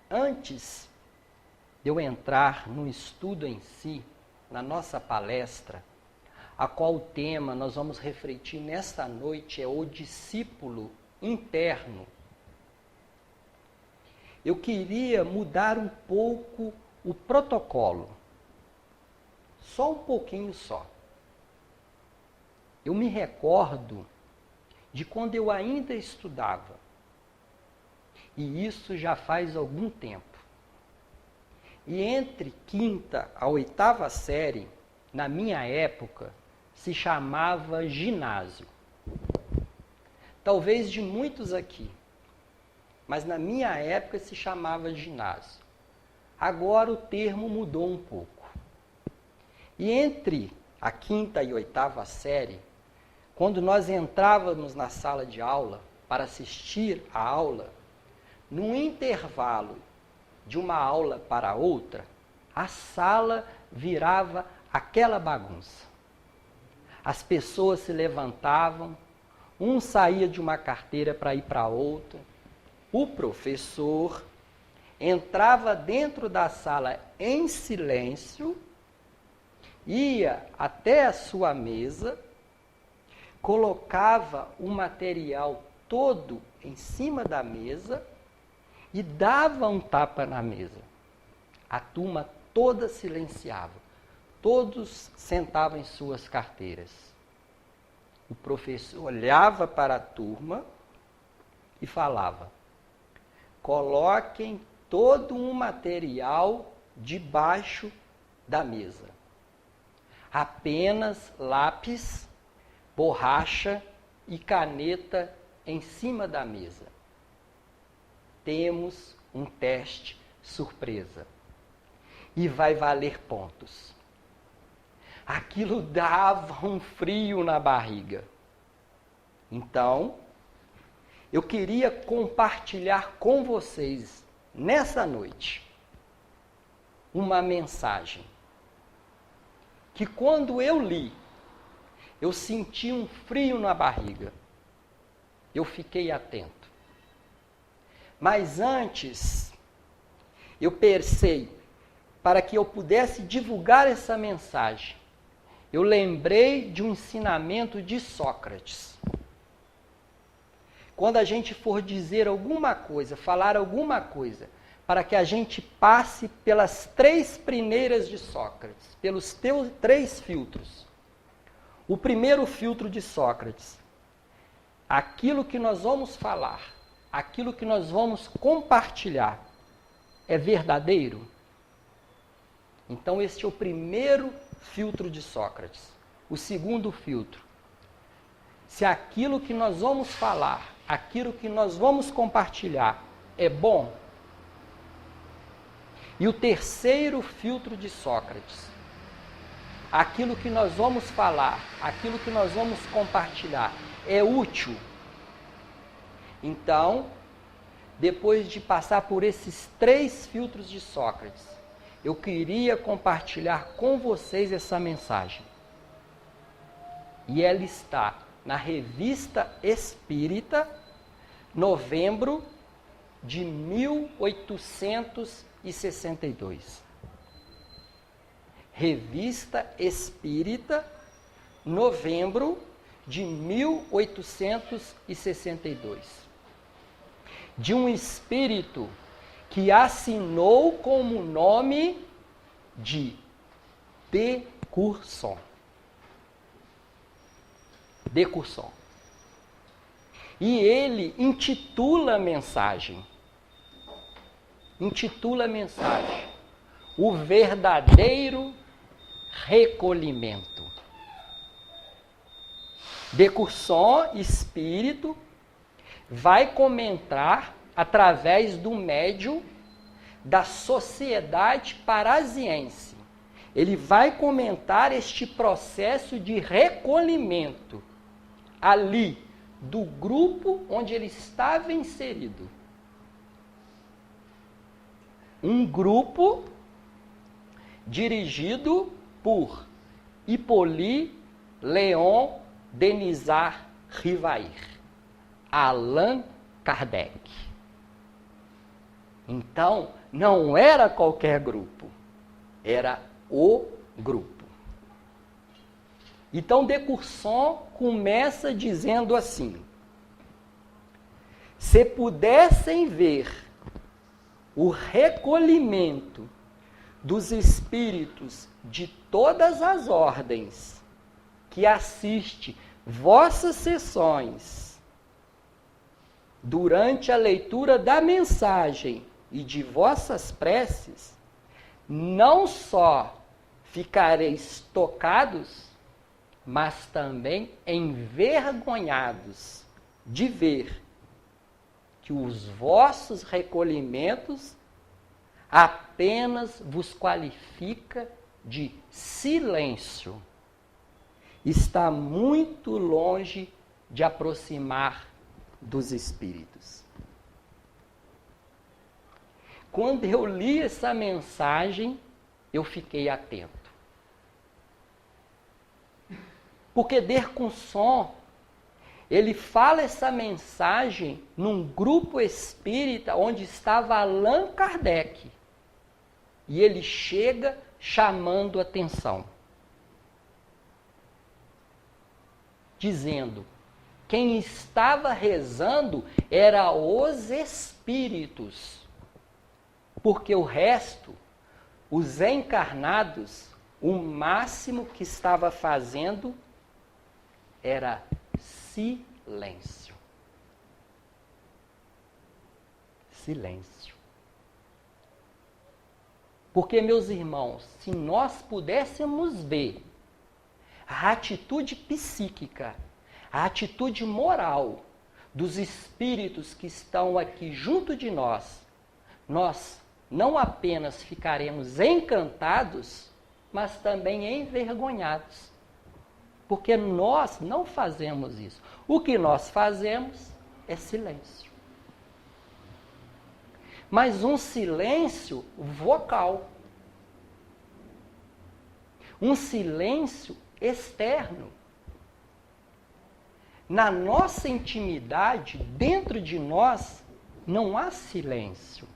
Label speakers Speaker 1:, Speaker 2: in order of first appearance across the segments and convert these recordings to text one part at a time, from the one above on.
Speaker 1: Antes de eu entrar no estudo em si, na nossa palestra, a qual o tema nós vamos refletir nesta noite é o discípulo interno. Eu queria mudar um pouco o protocolo, só um pouquinho só. Eu me recordo de quando eu ainda estudava, e isso já faz algum tempo. E entre 5ª a 8ª série, na minha época, se chamava ginásio. Talvez de muitos aqui, mas na minha época se chamava ginásio. Agora o termo mudou um pouco. E entre a 5ª e 8ª série, quando nós entrávamos na sala de aula para assistir a aula, no intervalo de uma aula para outra, a sala virava aquela bagunça. As pessoas se levantavam, um saía de uma carteira para ir para outra, o professor entrava dentro da sala em silêncio, ia até a sua mesa, colocava o material todo em cima da mesa e dava um tapa na mesa. A turma toda silenciava. Todos sentavam em suas carteiras. O professor olhava para a turma e falava: coloquem todo um material debaixo da mesa. Apenas lápis, borracha e caneta em cima da mesa. Temos um teste surpresa. E vai valer pontos. Aquilo dava um frio na barriga. Então, eu queria compartilhar com vocês, nessa noite, uma mensagem que quando eu li, eu senti um frio na barriga. Eu fiquei atento. Mas antes, eu pensei, para que eu pudesse divulgar essa mensagem, eu lembrei de um ensinamento de Sócrates. Quando a gente for dizer alguma coisa, falar alguma coisa, para que a gente passe pelas 3 primeiras de Sócrates, pelos 3 filtros. O primeiro filtro de Sócrates, aquilo que nós vamos falar, aquilo que nós vamos compartilhar, é verdadeiro? Então, este é o primeiro filtro de Sócrates. O segundo filtro, se aquilo que nós vamos falar, aquilo que nós vamos compartilhar é bom. E o terceiro filtro de Sócrates, aquilo que nós vamos falar, aquilo que nós vamos compartilhar é útil. Então, depois de passar por esses 3 filtros de Sócrates, eu queria compartilhar com vocês essa mensagem. E ela está na Revista Espírita, novembro de 1862. Revista Espírita, novembro de 1862. De um espírito que assinou como nome de de Courson. De Courson. E ele intitula a mensagem. O verdadeiro recolhimento. De Courson, espírito, vai comentar através do médium da Sociedade Parisiense. Ele vai comentar este processo de recolhimento ali do grupo onde ele estava inserido. Um grupo dirigido por Hippolyte Léon Denisard Rivair, Allan Kardec. Então, não era qualquer grupo, era o grupo. Então, Decurson começa dizendo assim: se pudessem ver o recolhimento dos espíritos de todas as ordens que assiste vossas sessões durante a leitura da mensagem e de vossas preces, não só ficareis tocados, mas também envergonhados de ver que os vossos recolhimentos apenas vos qualifica de silêncio. Está muito longe de aproximar dos espíritos. Quando eu li essa mensagem, eu fiquei atento. Porque Decurson, ele fala essa mensagem num grupo espírita onde estava Allan Kardec. E ele chega chamando atenção. Dizendo, quem estava rezando era os espíritos. Porque o resto, os encarnados, o máximo que estava fazendo era silêncio. Silêncio. Porque, meus irmãos, se nós pudéssemos ver a atitude psíquica, a atitude moral dos espíritos que estão aqui junto de nós, nós não apenas ficaremos encantados, mas também envergonhados. Porque nós não fazemos isso. O que nós fazemos é silêncio. Mas um silêncio vocal. Um silêncio externo. Na nossa intimidade, dentro de nós, não há silêncio.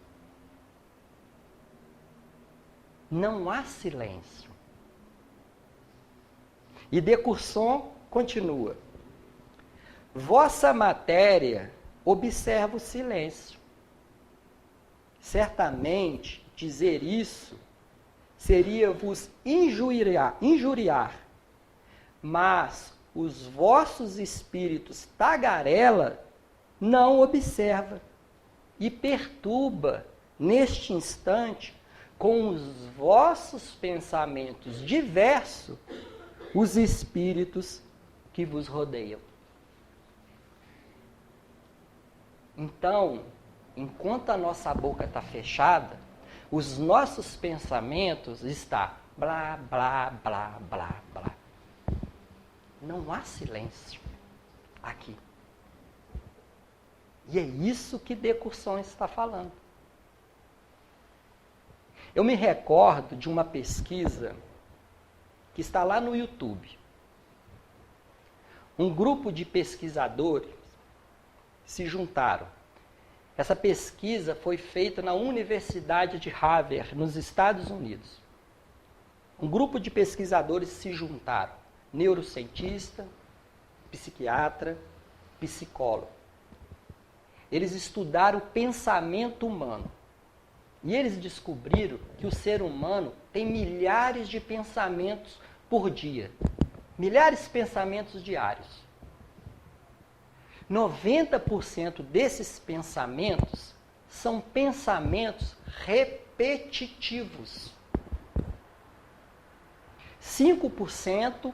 Speaker 1: Não há silêncio. E Decurson continua. Vossa matéria observa o silêncio. Certamente, dizer isso seria vos injuriar. Mas os vossos espíritos tagarela não observa e perturba neste instante com os vossos pensamentos diversos os espíritos que vos rodeiam. Então, enquanto a nossa boca está fechada, os nossos pensamentos estão blá, blá, blá, blá, blá. Não há silêncio aqui. E é isso que Decurson está falando. Eu me recordo de uma pesquisa que está lá no YouTube. Um grupo de pesquisadores se juntaram. Essa pesquisa foi feita na Universidade de Harvard, nos Estados Unidos. Um grupo de pesquisadores se juntaram. Neurocientista, psiquiatra, psicólogo. Eles estudaram o pensamento humano. E eles descobriram que o ser humano tem milhares de pensamentos por dia. Milhares de pensamentos diários. 90% desses pensamentos são pensamentos repetitivos. 5%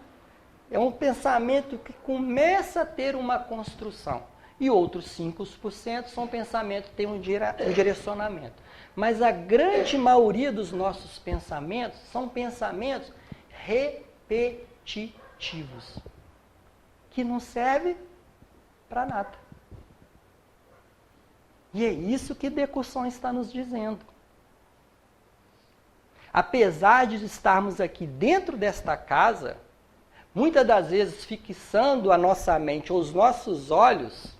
Speaker 1: é um pensamento que começa a ter uma construção. E outros 5% são pensamentos que têm um direcionamento. Mas a grande maioria dos nossos pensamentos são pensamentos repetitivos, que não servem para nada. E é isso que Decurson está nos dizendo. Apesar de estarmos aqui dentro desta casa, muitas das vezes fixando a nossa mente ou os nossos olhos,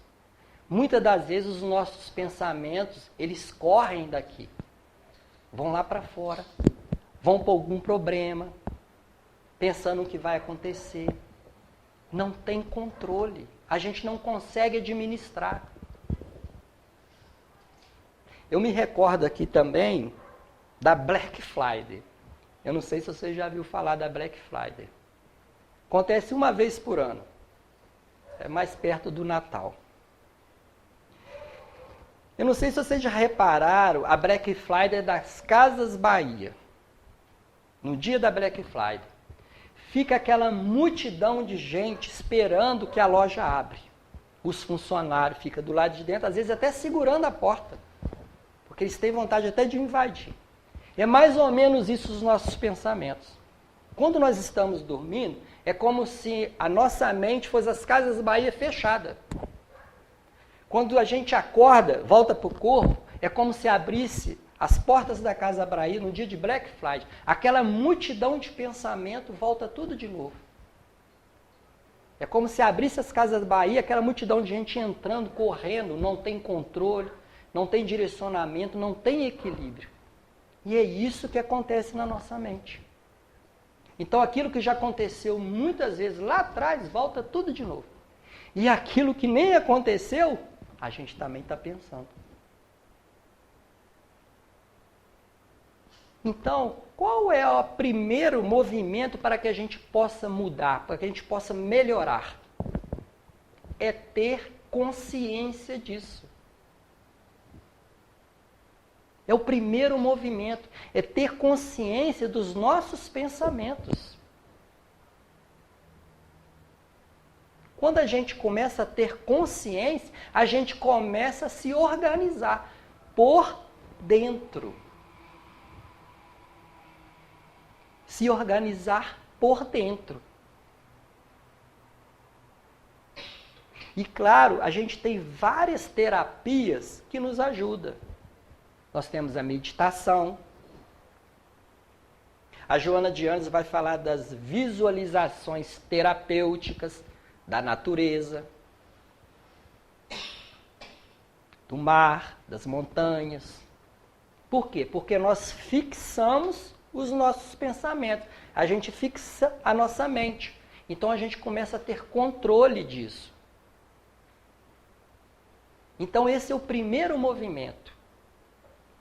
Speaker 1: muitas das vezes os nossos pensamentos, eles correm daqui. vão lá para fora, vão por algum problema, pensando no que vai acontecer. Não tem controle, a gente não consegue administrar. Eu me recordo aqui também da Black Friday. Eu não sei se você já viu falar da Black Friday. Acontece uma vez por ano. É mais perto do Natal. Eu não sei se vocês já repararam, a Black Friday das Casas Bahia. No dia da Black Friday, fica aquela multidão de gente esperando que a loja abre. Os funcionários ficam do lado de dentro, às vezes até segurando a porta, porque eles têm vontade até de invadir. É mais ou menos isso os nossos pensamentos. Quando nós estamos dormindo, é como se a nossa mente fosse as Casas Bahia fechada. Quando a gente acorda, volta para o corpo, é como se abrisse as portas da Casa Bahia no dia de Black Friday. Aquela multidão de pensamento volta tudo de novo. É como se abrisse as Casas Bahia, aquela multidão de gente entrando, correndo, não tem controle, não tem direcionamento, não tem equilíbrio. E é isso que acontece na nossa mente. Então aquilo que já aconteceu muitas vezes lá atrás, volta tudo de novo. E aquilo que nem aconteceu, a gente também está pensando. Então, qual é o primeiro movimento para que a gente possa mudar, para que a gente possa melhorar? É ter consciência disso. É o primeiro movimento, é ter consciência dos nossos pensamentos. Quando a gente começa a ter consciência, a gente começa a se organizar por dentro. Se organizar por dentro. E claro, a gente tem várias terapias que nos ajudam. Nós temos a meditação. A Joana de Anjos vai falar das visualizações terapêuticas da natureza, do mar, das montanhas. Por quê? Porque nós fixamos os nossos pensamentos. A gente fixa a nossa mente. Então a gente começa a ter controle disso. Então esse é o primeiro movimento.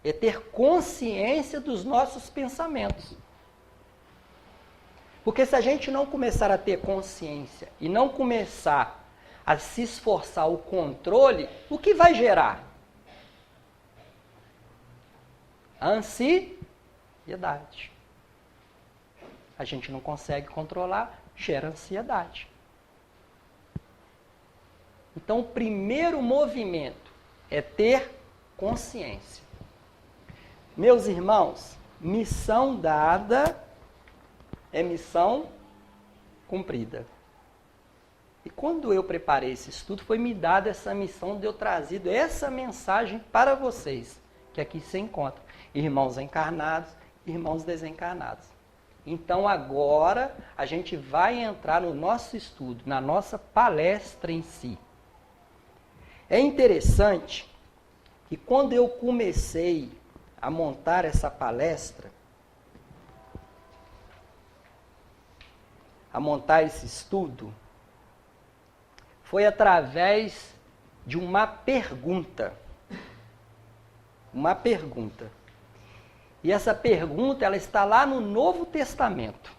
Speaker 1: É ter consciência dos nossos pensamentos. Porque se a gente não começar a ter consciência e não começar a se esforçar o controle, o que vai gerar? Ansiedade. A gente não consegue controlar, gera ansiedade. Então, o primeiro movimento é ter consciência. Meus irmãos, missão dada é missão cumprida. E quando eu preparei esse estudo, foi me dada essa missão de eu trazido essa mensagem para vocês, que aqui se encontram, irmãos encarnados, irmãos desencarnados. Então agora a gente vai entrar no nosso estudo, na nossa palestra em si. É interessante que quando eu comecei a montar essa palestra, a montar esse estudo, foi através de uma pergunta. Uma pergunta. E essa pergunta, ela está lá no Novo Testamento.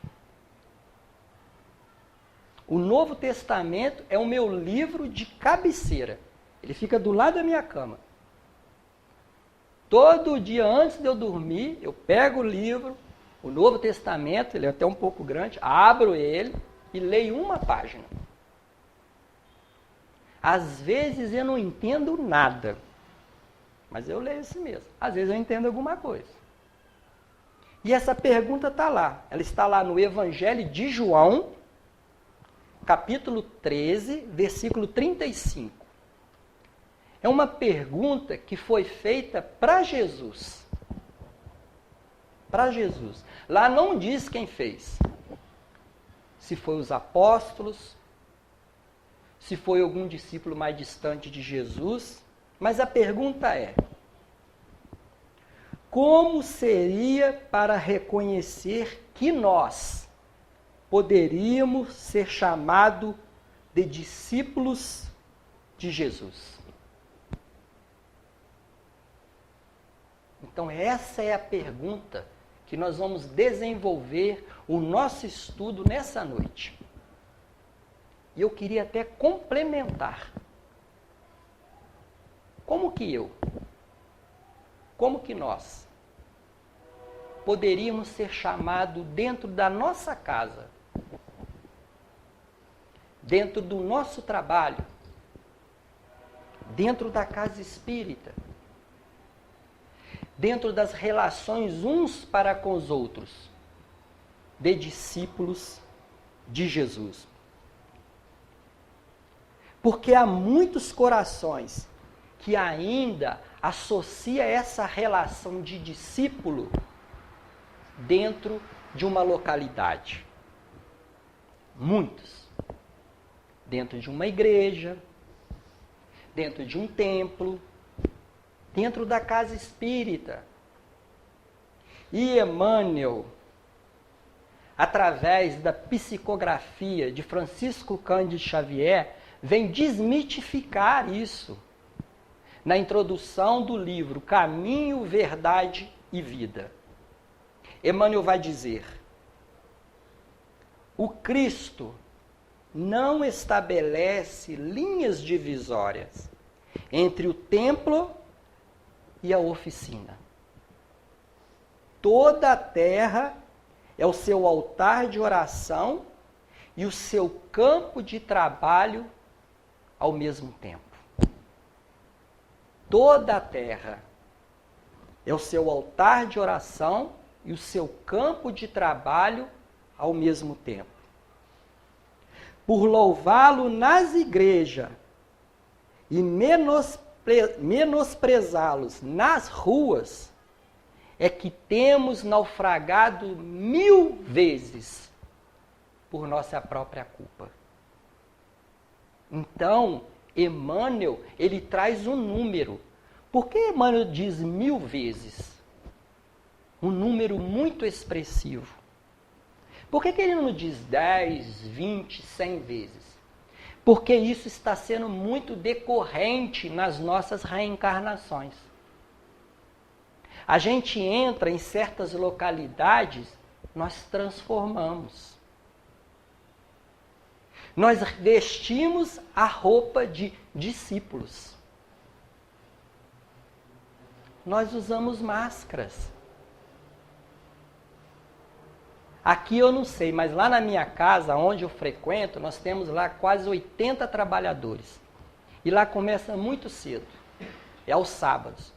Speaker 1: O Novo Testamento é o meu livro de cabeceira. Ele fica do lado da minha cama. Todo dia antes de eu dormir, eu pego o livro, o Novo Testamento, ele é até um pouco grande, abro ele e leio uma página. Às vezes eu não entendo nada, mas eu leio assim mesmo. Às vezes eu entendo alguma coisa. E essa pergunta está lá. Ela está lá no Evangelho de João, capítulo 13, versículo 35. É uma pergunta que foi feita para Jesus. Para Jesus. Lá não diz quem fez. Se foi os apóstolos, se foi algum discípulo mais distante de Jesus. Mas a pergunta é: como seria para reconhecer que nós poderíamos ser chamados de discípulos de Jesus? Então, essa é a pergunta que nós vamos desenvolver o nosso estudo nessa noite. E eu queria até complementar. Como que nós poderíamos ser chamados dentro da nossa casa, dentro do nosso trabalho, dentro da casa espírita, dentro das relações uns para com os outros, de discípulos de Jesus? Porque há muitos corações que ainda associa essa relação de discípulo dentro de uma localidade. Muitos. Dentro de uma igreja, dentro de um templo, dentro da casa espírita. E Emmanuel, através da psicografia de Francisco Cândido Xavier, vem desmitificar isso na introdução do livro Caminho, Verdade e Vida. Emmanuel vai dizer: o Cristo não estabelece linhas divisórias entre o templo e a oficina. Toda a terra é o seu altar de oração e o seu campo de trabalho ao mesmo tempo. Toda a terra é o seu altar de oração e o seu campo de trabalho ao mesmo tempo. Por louvá-lo nas igrejas e menosprezá-los nas ruas, é que temos naufragado 1000 vezes por nossa própria culpa. Então, Emmanuel, ele traz um número. Por que Emmanuel diz 1000 vezes? Um número muito expressivo. Por que ele não diz 10, 20, 100 vezes? Porque isso está sendo muito decorrente nas nossas reencarnações. A gente entra em certas localidades, nós transformamos. Nós vestimos a roupa de discípulos. Nós usamos máscaras. Aqui eu não sei, mas lá na minha casa, onde eu frequento, nós temos lá quase 80 trabalhadores. E lá começa muito cedo. É aos sábados.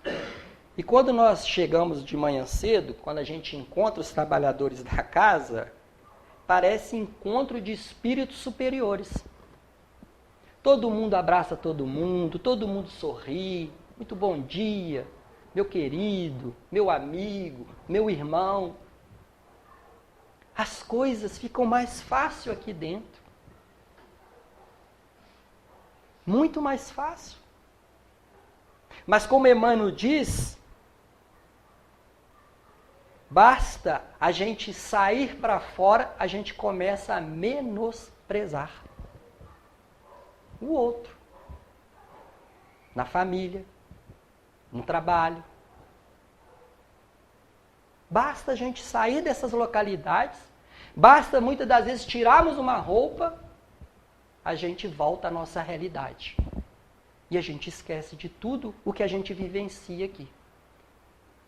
Speaker 1: E quando nós chegamos de manhã cedo, quando a gente encontra os trabalhadores da casa, parece encontro de espíritos superiores. Todo mundo abraça todo mundo sorri. Muito bom dia, meu querido, meu amigo, meu irmão. As coisas ficam mais fácil aqui dentro. Muito mais fácil. Mas como Emmanuel diz, basta a gente sair para fora, a gente começa a menosprezar o outro. Na família, no trabalho. Basta a gente sair dessas localidades, basta muitas das vezes tirarmos uma roupa, a gente volta à nossa realidade. E a gente esquece de tudo o que a gente vivencia aqui.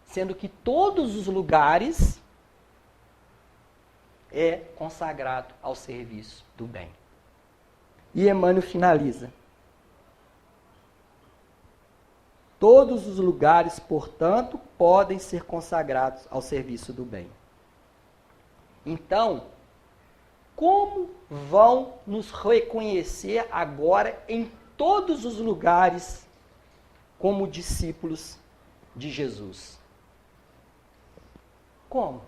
Speaker 1: Sendo que todos os lugares é consagrado ao serviço do bem. E Emmanuel finaliza. Todos os lugares, portanto, podem ser consagrados ao serviço do bem. Então, como vão nos reconhecer agora em todos os lugares como discípulos de Jesus? Como?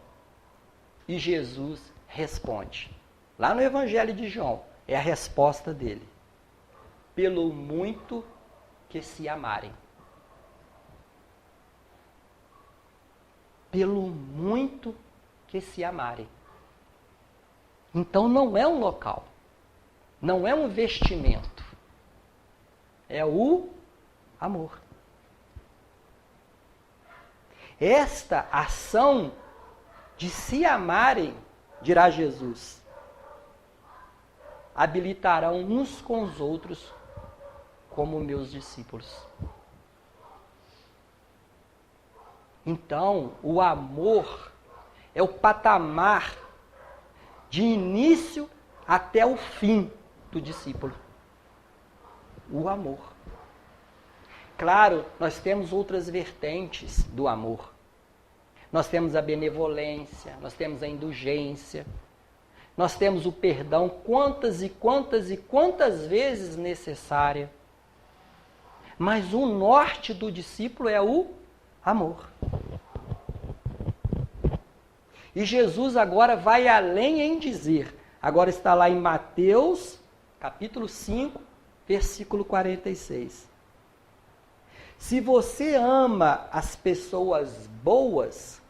Speaker 1: E Jesus responde. Lá no Evangelho de João, é a resposta dele. Pelo muito que se amarem. pelo muito que se amarem. Então não é um local, não é um vestimento, é o amor. Esta ação de se amarem, dirá Jesus, habilitarão uns com os outros como meus discípulos. Então, o amor é o patamar de início até o fim do discípulo. O amor. Claro, nós temos outras vertentes do amor. Nós temos a benevolência, nós temos a indulgência, nós temos o perdão quantas e quantas e quantas vezes necessária. Mas o norte do discípulo é o amor. E Jesus agora vai além em dizer, agora está lá em Mateus, capítulo 5, versículo 46. Se você ama as pessoas boas,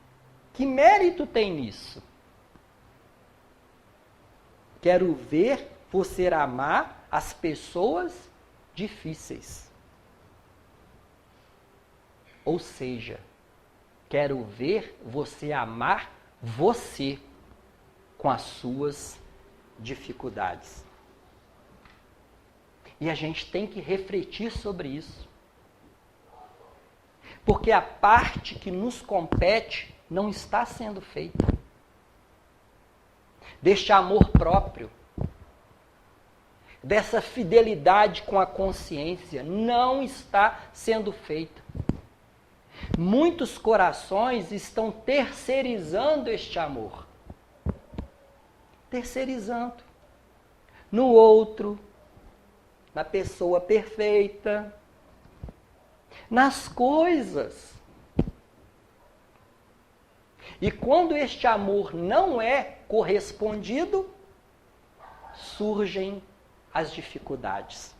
Speaker 1: que mérito tem nisso? Quero ver você amar as pessoas difíceis. Ou seja, quero ver você amar você com as suas dificuldades. E a gente tem que refletir sobre isso. Porque a parte que nos compete não está sendo feita. Deste amor próprio, dessa fidelidade com a consciência, não está sendo feita. Muitos corações estão terceirizando este amor. Terceirizando. No outro, na pessoa perfeita, nas coisas. E quando este amor não é correspondido, surgem as dificuldades.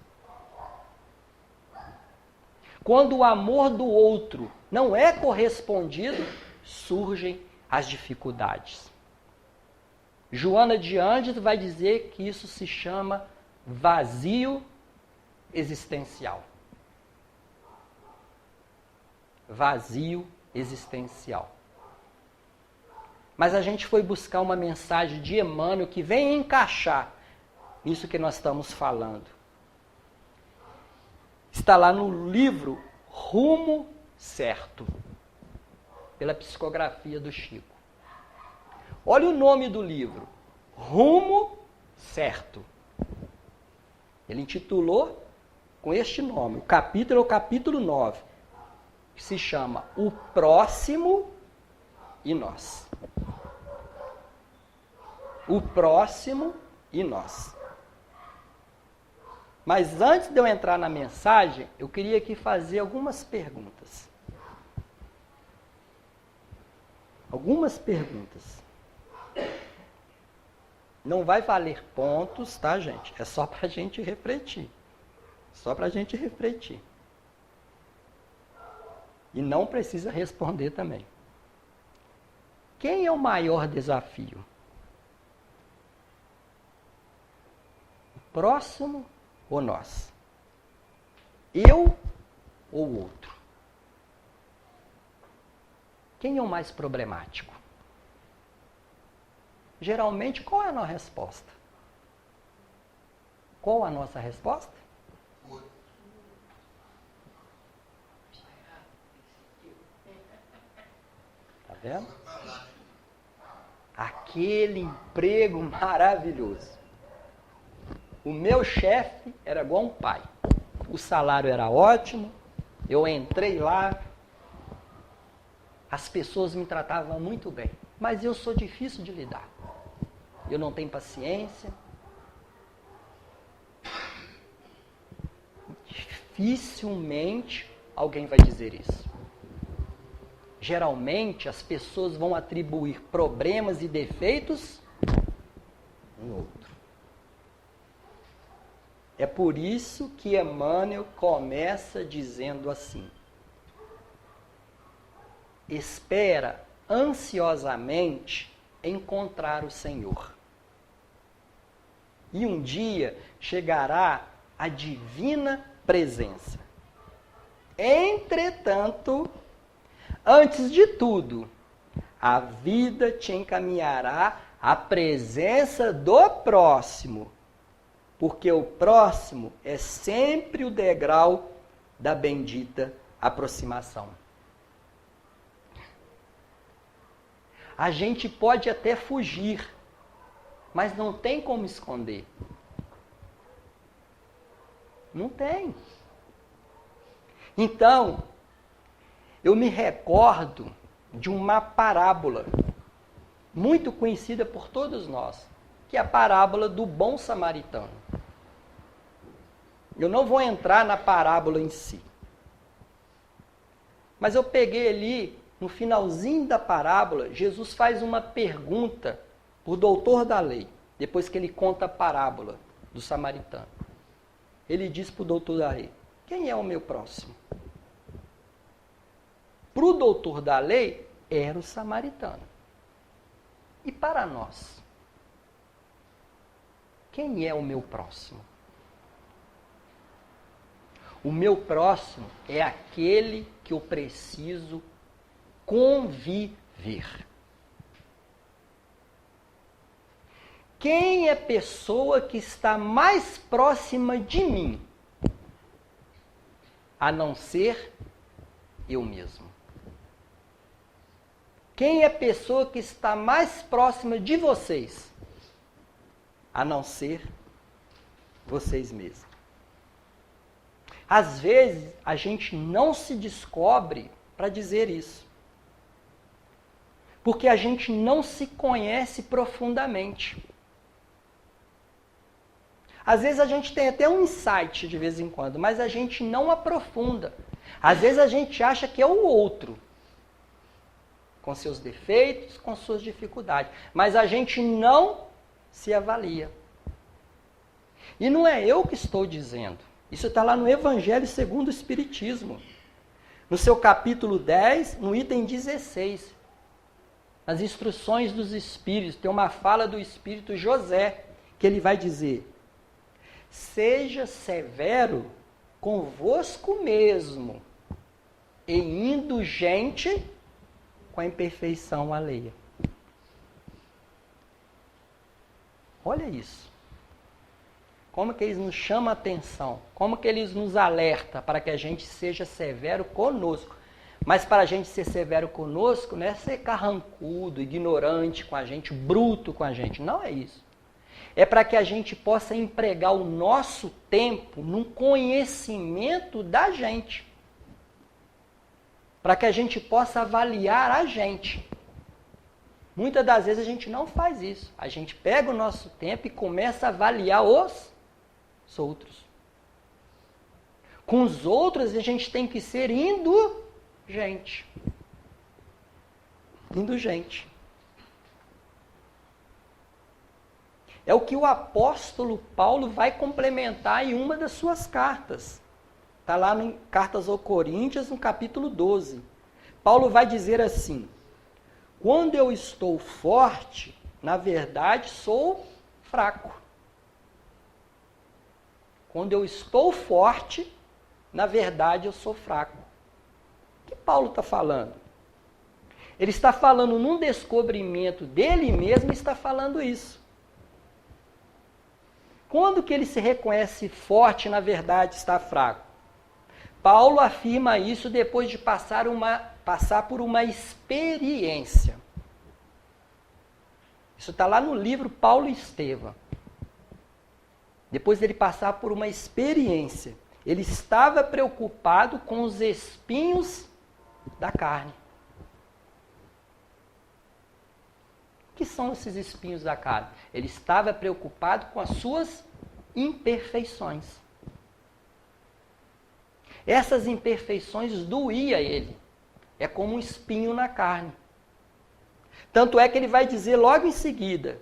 Speaker 1: Quando o amor do outro não é correspondido, surgem as dificuldades. Joana de Ângeles vai dizer que isso se chama vazio existencial. Vazio existencial. Mas a gente foi buscar uma mensagem de Emmanuel que vem encaixar nisso que nós estamos falando. Está lá no livro Rumo Certo, pela psicografia do Chico. Olha o nome do livro, Rumo Certo. Ele intitulou com este nome, o capítulo é o capítulo 9, que se chama O Próximo e Nós. O próximo e nós. Mas antes de eu entrar na mensagem, eu queria aqui fazer algumas perguntas. Algumas perguntas. Não vai valer pontos, tá, gente? É só para a gente refletir. Só para a gente refletir. E não precisa responder também. Quem é o maior desafio? O próximo ou nós? Eu ou o outro? Quem é o mais problemático? Geralmente, qual é a nossa resposta? Qual a nossa resposta? Tá vendo? Aquele emprego maravilhoso. O meu chefe era igual um pai. O salário era ótimo. Eu entrei lá. As pessoas me tratavam muito bem. Mas eu sou difícil de lidar. Eu não tenho paciência. Dificilmente alguém vai dizer isso. Geralmente as pessoas vão atribuir problemas e defeitos no outro. É por isso que Emmanuel começa dizendo assim: espera ansiosamente encontrar o Senhor. E um dia chegará a divina presença. Entretanto, antes de tudo, a vida te encaminhará à presença do próximo, porque o próximo é sempre o degrau da bendita aproximação. A gente pode até fugir, mas não tem como esconder. Não tem. Então, eu me recordo de uma parábola muito conhecida por todos nós, que é a parábola do bom samaritano. Eu não vou entrar na parábola em si, mas eu peguei ali, no finalzinho da parábola, Jesus faz uma pergunta para o doutor da lei, depois que ele conta a parábola do samaritano. Ele diz para o doutor da lei: quem é o meu próximo? Para o doutor da lei, era o samaritano. E para nós? Quem é o meu próximo? O meu próximo é aquele que eu preciso conviver. Quem é a pessoa que está mais próxima de mim, a não ser eu mesmo? Quem é a pessoa que está mais próxima de vocês, a não ser vocês mesmos? Às vezes, a gente não se descobre para dizer isso. Porque a gente não se conhece profundamente. Às vezes a gente tem até um insight de vez em quando, mas a gente não aprofunda. Às vezes a gente acha que é o outro, com seus defeitos, com suas dificuldades, mas a gente não se avalia. E não é eu que estou dizendo. Isso está lá no Evangelho segundo o Espiritismo. No seu capítulo 10, no item 16. Nas instruções dos Espíritos, tem uma fala do Espírito José, que ele vai dizer: seja severo convosco mesmo e indulgente com a imperfeição alheia. Olha isso. Como que eles nos chamam a atenção, como que eles nos alertam para que a gente seja severo conosco. Mas para a gente ser severo conosco, não é ser carrancudo, ignorante com a gente, bruto com a gente. Não é isso. É para que a gente possa empregar o nosso tempo num conhecimento da gente. Para que a gente possa avaliar a gente. Muitas das vezes a gente não faz isso. A gente pega o nosso tempo e começa a avaliar os outros. Com os outros a gente tem que ser indulgente. Indulgente. É o que o apóstolo Paulo vai complementar em uma das suas cartas. Está lá em Cartas aos Coríntios, no capítulo 12. Paulo vai dizer assim: quando eu estou forte, na verdade sou fraco. Quando eu estou forte, na verdade eu sou fraco. O que Paulo está falando? Ele está falando num descobrimento dele mesmo e está falando isso. Quando que ele se reconhece forte, na verdade está fraco? Paulo afirma isso depois de passar por uma experiência. Isso está lá no livro Paulo e Estevão. Depois dele passar por uma experiência, ele estava preocupado com os espinhos da carne. O que são esses espinhos da carne? Ele estava preocupado com as suas imperfeições. Essas imperfeições doíam ele. É como um espinho na carne. Tanto é que ele vai dizer logo em seguida: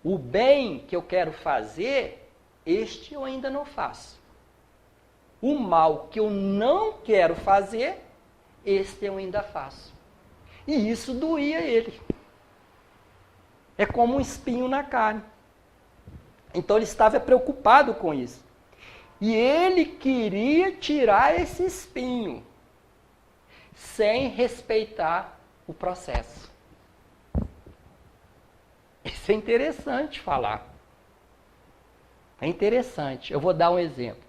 Speaker 1: o bem que eu quero fazer, este eu ainda não faço. O mal que eu não quero fazer, este eu ainda faço. E isso doía ele. É como um espinho na carne. Então ele estava preocupado com isso. E ele queria tirar esse espinho, sem respeitar o processo. Isso é interessante falar. É interessante. Eu vou dar um exemplo.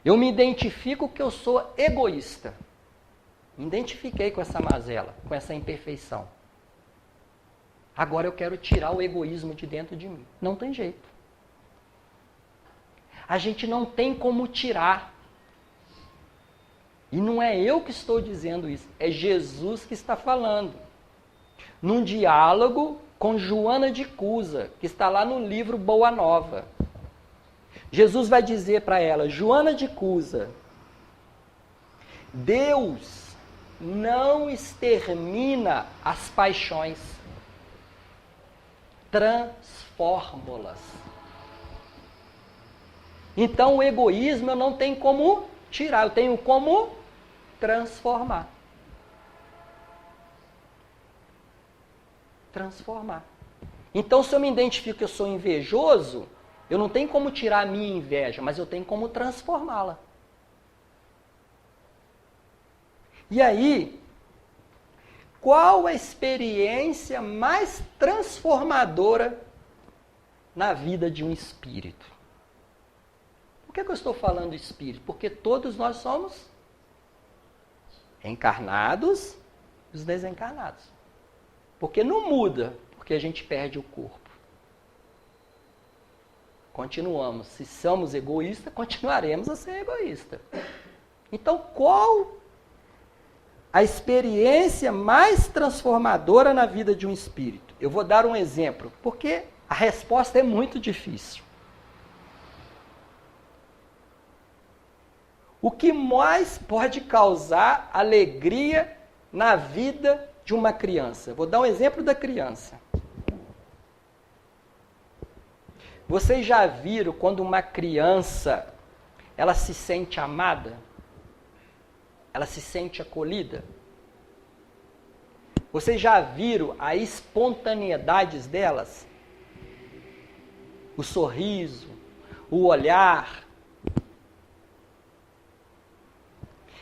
Speaker 1: Eu me identifico que eu sou egoísta. Me identifiquei com essa mazela, com essa imperfeição. Agora eu quero tirar o egoísmo de dentro de mim. Não tem jeito. A gente não tem como tirar. E não é eu que estou dizendo isso, é Jesus que está falando. Num diálogo com Joana de Cusa, que está lá no livro Boa Nova. Jesus vai dizer para ela, Joana de Cusa, Deus não extermina as paixões, transforma-las. Então o egoísmo eu não tenho como tirar, eu tenho como transformar. Transformar. Então se eu me identifico que eu sou invejoso, eu não tenho como tirar a minha inveja, mas eu tenho como transformá-la. E aí, qual a experiência mais transformadora na vida de um espírito? Por que eu estou falando espírito? Porque todos nós somos encarnados e os desencarnados. Porque não muda, porque a gente perde o corpo. Continuamos. Se somos egoístas, continuaremos a ser egoístas. Então, qual a experiência mais transformadora na vida de um espírito? Eu vou dar um exemplo, porque a resposta é muito difícil. O que mais pode causar alegria na vida de uma criança? Vou dar um exemplo da criança. Vocês já viram quando uma criança, ela se sente amada? Ela se sente acolhida? Vocês já viram a espontaneidade delas? O sorriso, o olhar.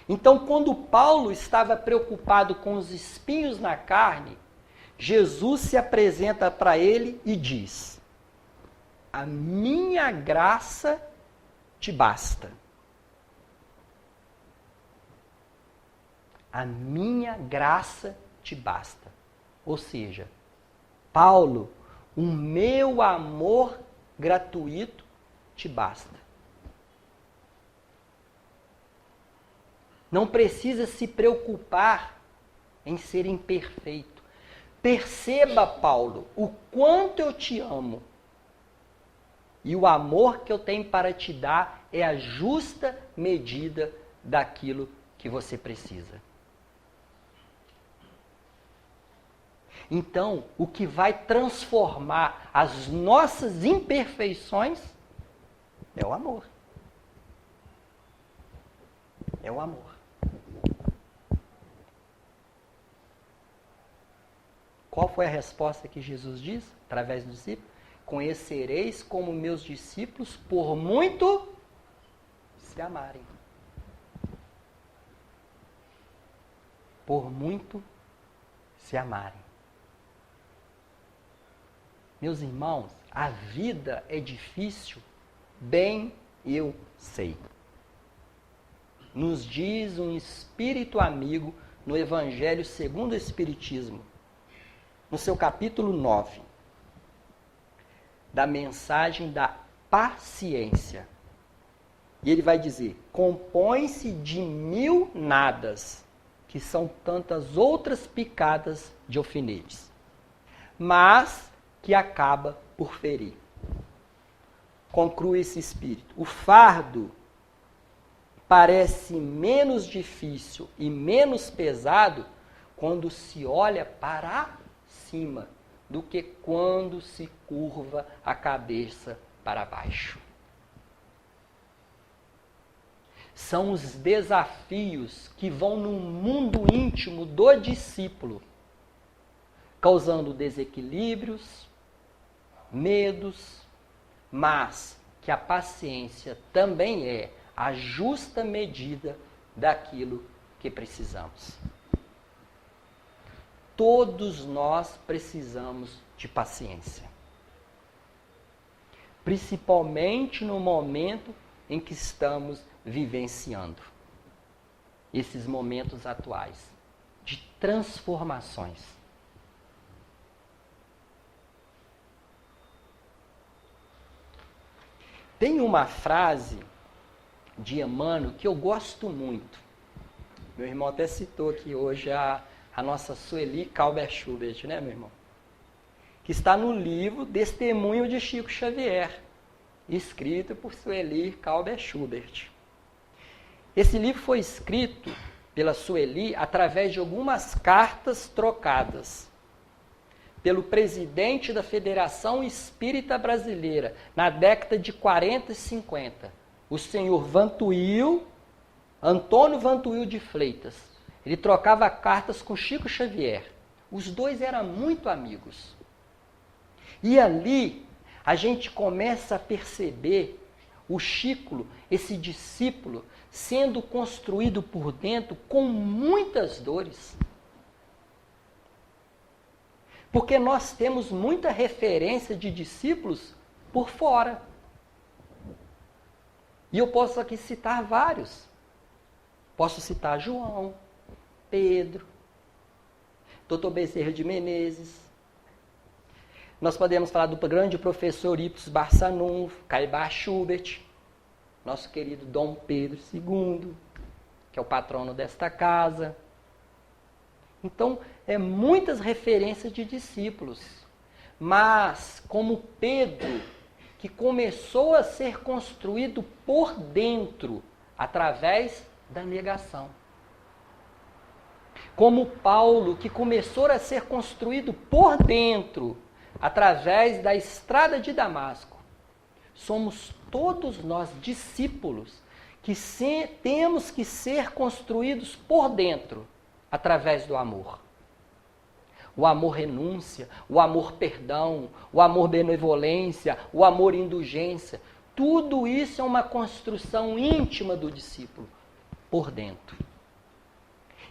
Speaker 1: Então, quando Paulo estava preocupado com os espinhos na carne, Jesus se apresenta para ele e diz: a minha graça te basta. A minha graça te basta. Ou seja, Paulo, o meu amor gratuito te basta. Não precisa se preocupar em ser imperfeito. Perceba, Paulo, o quanto eu te amo. E o amor que eu tenho para te dar é a justa medida daquilo que você precisa. Então, o que vai transformar as nossas imperfeições é o amor. É o amor. Qual foi a resposta que Jesus diz através dos discípulos? Conhecereis como meus discípulos por muito se amarem. Por muito se amarem. Meus irmãos, a vida é difícil, bem eu sei. Nos diz um espírito amigo no Evangelho segundo o Espiritismo, no seu capítulo 9, da mensagem da paciência. E ele vai dizer, compõe-se de 1000 nadas, que são tantas outras picadas de alfinetes, mas que acaba por ferir. Conclui esse espírito. O fardo parece menos difícil e menos pesado quando se olha para cima do que quando se curva a cabeça para baixo. São os desafios que vão no mundo íntimo do discípulo causando desequilíbrios, medos, mas que a paciência também é a justa medida daquilo que precisamos. Todos nós precisamos de paciência. Principalmente no momento em que estamos vivenciando. Esses momentos atuais de transformações. Tem uma frase de Emmanuel que eu gosto muito. Meu irmão até citou aqui hoje a nossa Sueli Kalber-Schubert, né, meu irmão? Que está no livro Testemunho de Chico Xavier, escrito por Sueli Kalber-Schubert. Esse livro foi escrito pela Sueli através de algumas cartas trocadas pelo presidente da Federação Espírita Brasileira na década de 40 e 50, o senhor Antônio Vantuil de Freitas. Ele trocava cartas com Chico Xavier. Os dois eram muito amigos. E ali a gente começa a perceber o Chico, esse discípulo, sendo construído por dentro com muitas dores. Porque nós temos muita referência de discípulos por fora. E eu posso aqui citar vários. Posso citar João, Pedro, Dr. Bezerra de Menezes. Nós podemos falar do grande professor Ipsos Barçanufo, Caibar Schubert, nosso querido Dom Pedro II, que é o patrono desta casa. Então, muitas referências de discípulos. Mas, como Pedro, que começou a ser construído por dentro, através da negação. Como Paulo, que começou a ser construído por dentro, através da estrada de Damasco. Somos todos nós discípulos que temos que ser construídos por dentro, através do amor. O amor renúncia, o amor perdão, o amor benevolência, o amor indulgência. Tudo isso é uma construção íntima do discípulo, por dentro.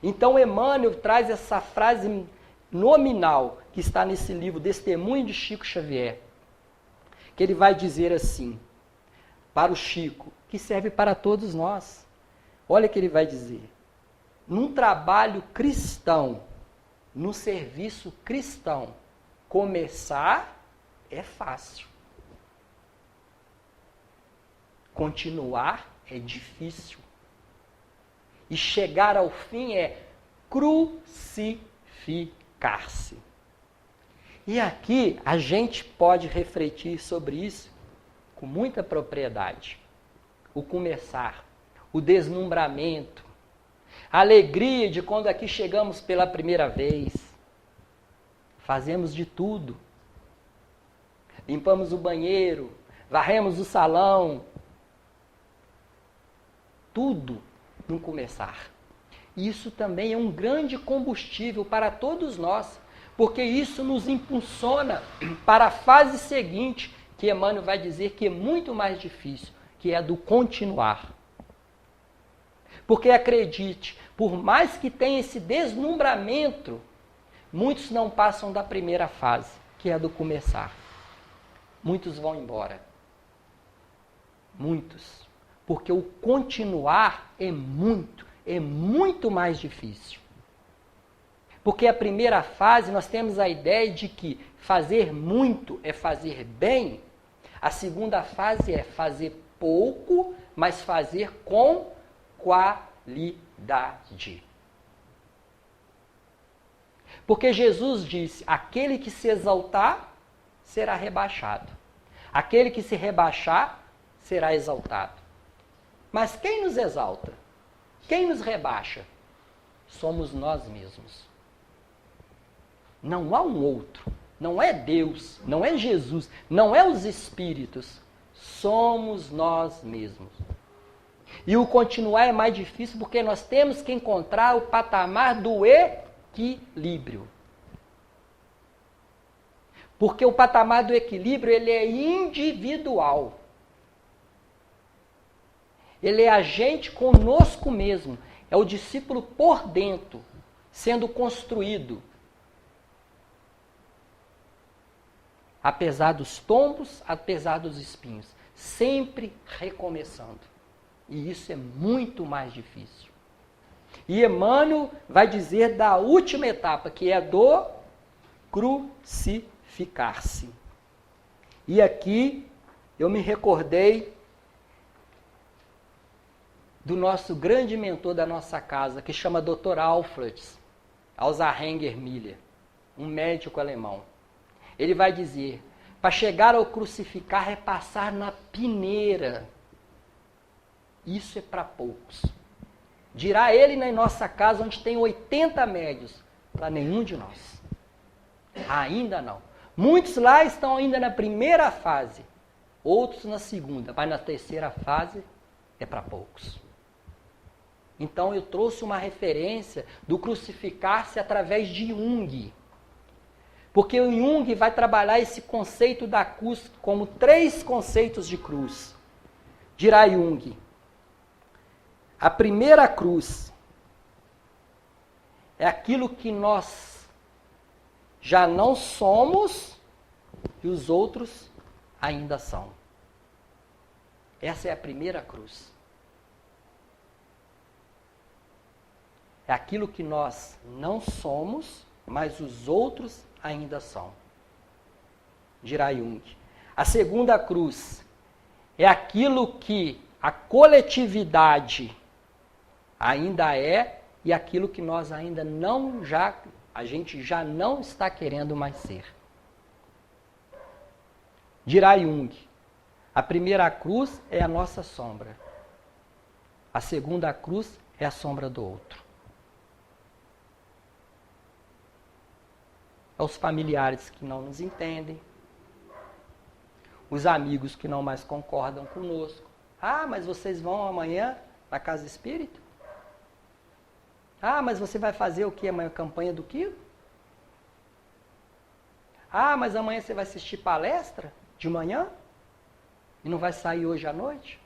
Speaker 1: Então Emmanuel traz essa frase nominal que está nesse livro, Testemunho de Chico Xavier, que ele vai dizer assim, para o Chico, que serve para todos nós. Olha o que ele vai dizer. Num trabalho cristão, no serviço cristão, começar é fácil. Continuar é difícil. E chegar ao fim é crucificar-se. E aqui a gente pode refletir sobre isso com muita propriedade. O começar, o deslumbramento, a alegria de quando aqui chegamos pela primeira vez. Fazemos de tudo. Limpamos o banheiro, varremos o salão. Tudo no começar. Isso também é um grande combustível para todos nós, porque isso nos impulsiona para a fase seguinte, que Emmanuel vai dizer que é muito mais difícil, que é a do continuar. Porque acredite, por mais que tenha esse deslumbramento, muitos não passam da primeira fase, que é a do começar. Muitos vão embora. Muitos. Porque o continuar é muito mais difícil. Porque a primeira fase nós temos a ideia de que fazer muito é fazer bem. A segunda fase é fazer pouco, mas fazer com qualidade. Porque Jesus disse, aquele que se exaltar será rebaixado. Aquele que se rebaixar será exaltado. Mas quem nos exalta? Quem nos rebaixa? Somos nós mesmos. Não há um outro. Não é Deus, não é Jesus, não é os espíritos. Somos nós mesmos. E o continuar é mais difícil porque nós temos que encontrar o patamar do equilíbrio. Porque o patamar do equilíbrio, ele é individual. Ele é a gente conosco mesmo. É o discípulo por dentro, sendo construído. Apesar dos tombos, apesar dos espinhos. Sempre recomeçando. E isso é muito mais difícil. E Emmanuel vai dizer da última etapa, que é do crucificar-se. E aqui eu me recordei do nosso grande mentor da nossa casa, que chama Dr. Alfred Alzarrenger Miller, um médico alemão. Ele vai dizer, para chegar ao crucificar é passar na peneira. Isso é para poucos. Dirá ele na nossa casa, onde tem 80 médios, para nenhum de nós. Ainda não. Muitos lá estão ainda na primeira fase, outros na segunda, mas na terceira fase é para poucos. Então eu trouxe uma referência do crucificar-se através de Jung. Porque o Jung vai trabalhar esse conceito da cruz como 3 conceitos de cruz. Dirá Jung, a primeira cruz é aquilo que nós já não somos e os outros ainda são. Essa é a primeira cruz. É aquilo que nós não somos, mas os outros ainda são. Dirá Jung. A segunda cruz é aquilo que a coletividade ainda é e aquilo que nós ainda não a gente já não está querendo mais ser. Dirá Jung. A primeira cruz é a nossa sombra. A segunda cruz é a sombra do outro. Aos familiares que não nos entendem, os amigos que não mais concordam conosco. Ah, mas vocês vão amanhã na casa espírita? Ah, mas você vai fazer o que amanhã? Campanha do quilo? Ah, mas amanhã você vai assistir palestra de manhã? E não vai sair hoje à noite?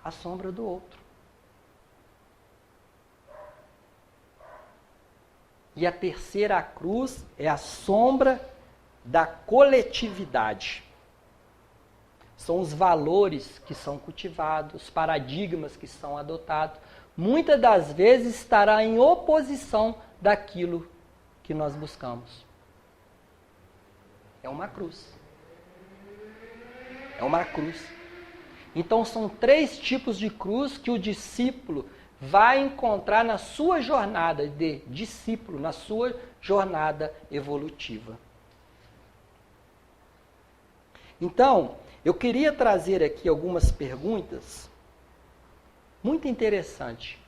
Speaker 1: A sombra do outro. E a terceira cruz é a sombra da coletividade. São os valores que são cultivados, os paradigmas que são adotados. Muitas das vezes estará em oposição daquilo que nós buscamos. É uma cruz. É uma cruz. Então são 3 tipos de cruz que o discípulo vai encontrar na sua jornada de discípulo, na sua jornada evolutiva. Então, eu queria trazer aqui algumas perguntas muito interessantes.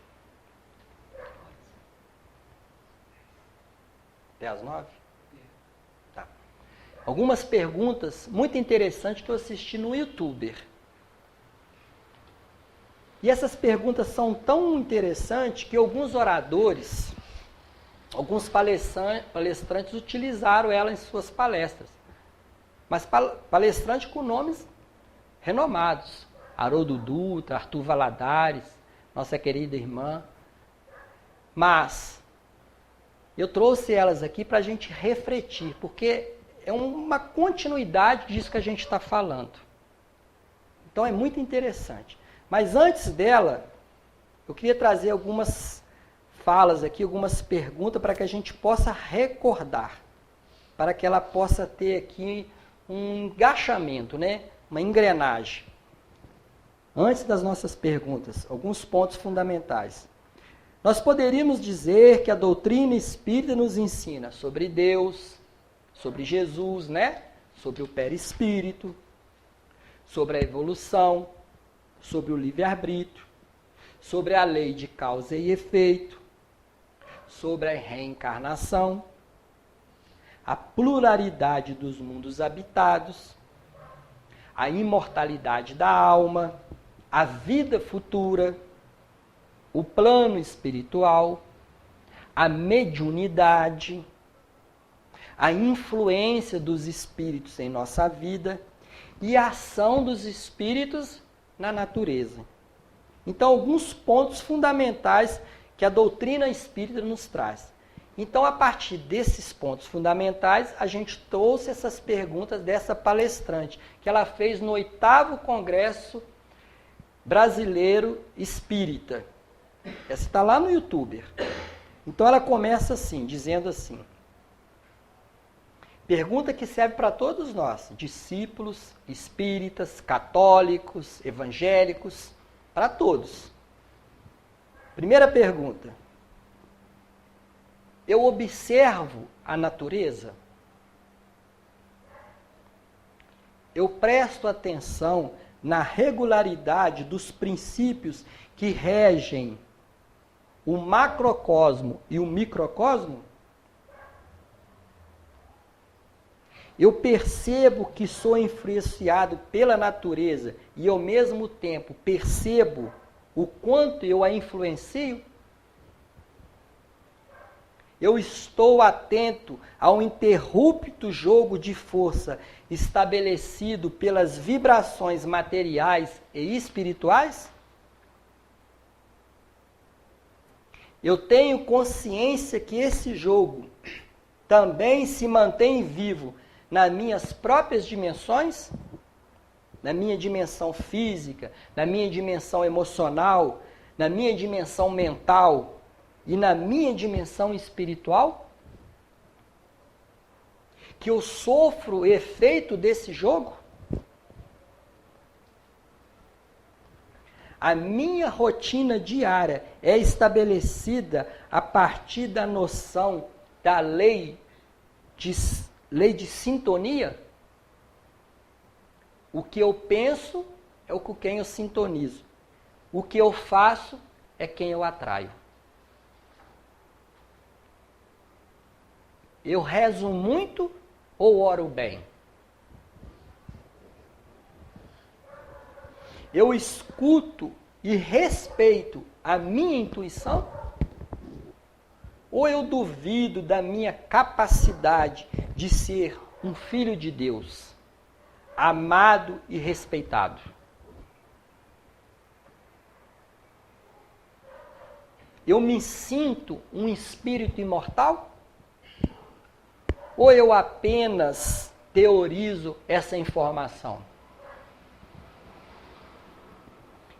Speaker 1: Até às 9? Tá. Algumas perguntas muito interessantes que eu assisti no YouTuber. E essas perguntas são tão interessantes que alguns oradores, alguns palestrantes utilizaram ela em suas palestras. Mas palestrantes com nomes renomados. Haroldo Dutra, Arthur Valadares, nossa querida irmã. Mas eu trouxe elas aqui para a gente refletir, porque é uma continuidade disso que a gente está falando. Então é muito interessante. Mas antes dela, eu queria trazer algumas falas aqui, algumas perguntas para que a gente possa recordar, para que ela possa ter aqui um engaixamento, né? Uma engrenagem. Antes das nossas perguntas, alguns pontos fundamentais. Nós poderíamos dizer que a doutrina espírita nos ensina sobre Deus, sobre Jesus, né? Sobre o perispírito, sobre a evolução, sobre o livre-arbítrio, sobre a lei de causa e efeito, sobre a reencarnação, a pluralidade dos mundos habitados, a imortalidade da alma, a vida futura, o plano espiritual, a mediunidade, a influência dos espíritos em nossa vida e a ação dos espíritos na natureza. Então, alguns pontos fundamentais que a doutrina espírita nos traz. Então, a partir desses pontos fundamentais, a gente trouxe essas perguntas dessa palestrante, que ela fez no 8º Congresso Brasileiro Espírita. Essa está lá no YouTube. Então, ela começa assim, dizendo assim: pergunta que serve para todos nós, discípulos, espíritas, católicos, evangélicos, para todos. Primeira pergunta: eu observo a natureza? Eu presto atenção na regularidade dos princípios que regem o macrocosmo e o microcosmo? Eu percebo que sou influenciado pela natureza e, ao mesmo tempo, percebo o quanto eu a influencio? Eu estou atento ao interrupto jogo de força estabelecido pelas vibrações materiais e espirituais? Eu tenho consciência que esse jogo também se mantém vivo nas minhas próprias dimensões, na minha dimensão física, na minha dimensão emocional, na minha dimensão mental e na minha dimensão espiritual? Que eu sofro o efeito desse jogo? A minha rotina diária é estabelecida a partir da noção da lei de sintonia? O que eu penso é o com quem eu sintonizo. O que eu faço é quem eu atraio. Eu rezo muito ou oro bem? Eu escuto e respeito a minha intuição? Ou eu duvido da minha capacidade de ser um filho de Deus, amado e respeitado? Eu me sinto um espírito imortal? Ou eu apenas teorizo essa informação?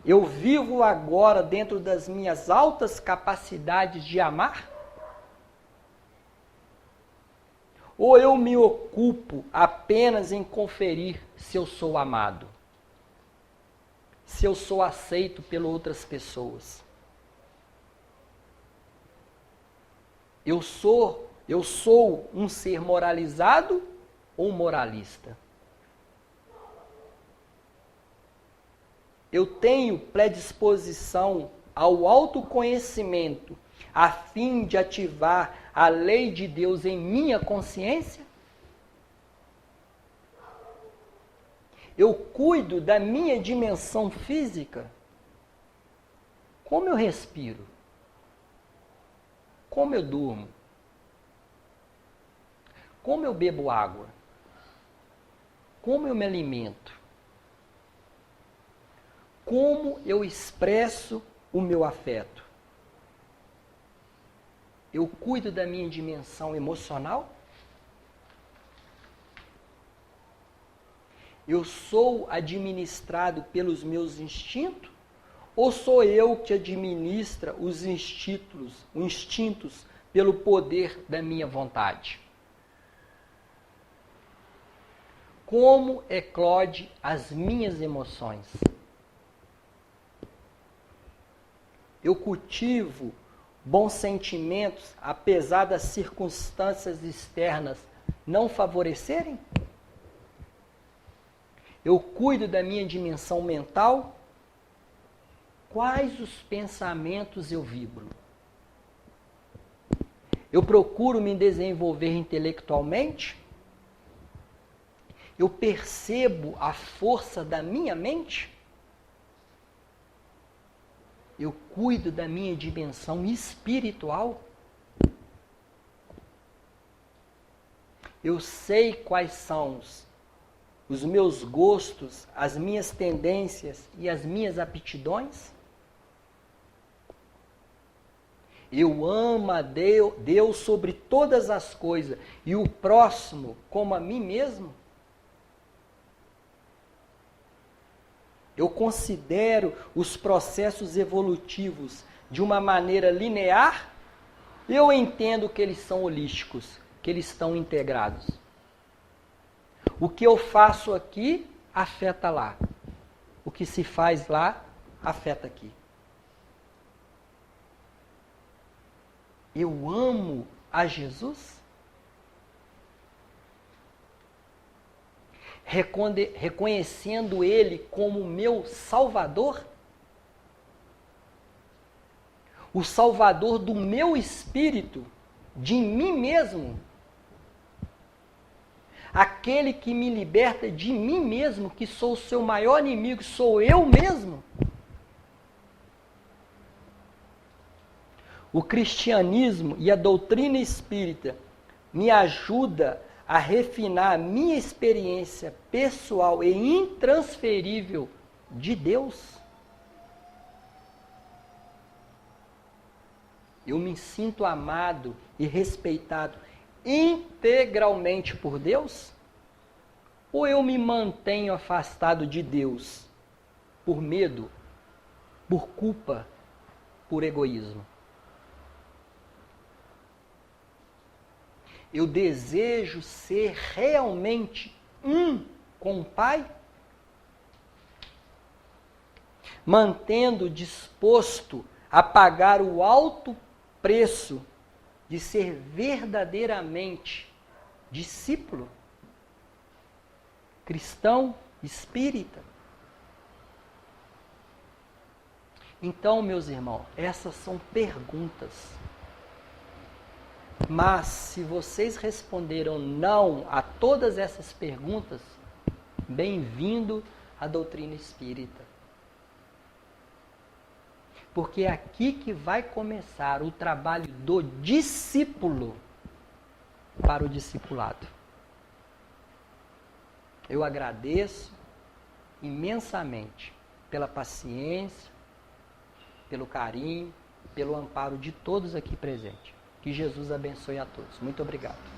Speaker 1: Eu vivo agora dentro das minhas altas capacidades de amar? Ou eu me ocupo apenas em conferir se eu sou amado? Se eu sou aceito por outras pessoas? Eu sou um ser moralizado ou moralista? Eu tenho predisposição ao autoconhecimento a fim de ativar a lei de Deus em minha consciência? Eu cuido da minha dimensão física? Como eu respiro? Como eu durmo? Como eu bebo água? Como eu me alimento? Como eu expresso o meu afeto? Eu cuido da minha dimensão emocional? Eu sou administrado pelos meus instintos? Ou sou eu que administra os instintos pelo poder da minha vontade? Como eclode as minhas emoções? Eu cultivo bons sentimentos, apesar das circunstâncias externas não favorecerem? Eu cuido da minha dimensão mental? Quais os pensamentos eu vibro? Eu procuro me desenvolver intelectualmente? Eu percebo a força da minha mente? Eu cuido da minha dimensão espiritual? Eu sei quais são os meus gostos, as minhas tendências e as minhas aptidões? Eu amo a Deus sobre todas as coisas e o próximo como a mim mesmo? Eu considero os processos evolutivos de uma maneira linear? Eu entendo que eles são holísticos, que eles estão integrados. O que eu faço aqui afeta lá. O que se faz lá afeta aqui. Eu amo a Jesus? Reconhecendo Ele como meu Salvador? O Salvador do meu espírito, de mim mesmo? Aquele que me liberta de mim mesmo, que sou o seu maior inimigo, sou eu mesmo? O cristianismo e a doutrina espírita me ajuda a refinar a minha experiência pessoal e intransferível de Deus? Eu me sinto amado e respeitado integralmente por Deus? Ou eu me mantenho afastado de Deus por medo, por culpa, por egoísmo? Eu desejo ser realmente um com o Pai? Mantendo disposto a pagar o alto preço de ser verdadeiramente discípulo, cristão, espírita? Então, meus irmãos, essas são perguntas. Mas, se vocês responderam não a todas essas perguntas, bem-vindo à doutrina espírita. Porque é aqui que vai começar o trabalho do discípulo para o discipulado. Eu agradeço imensamente pela paciência, pelo carinho, pelo amparo de todos aqui presentes. Que Jesus abençoe a todos. Muito obrigado.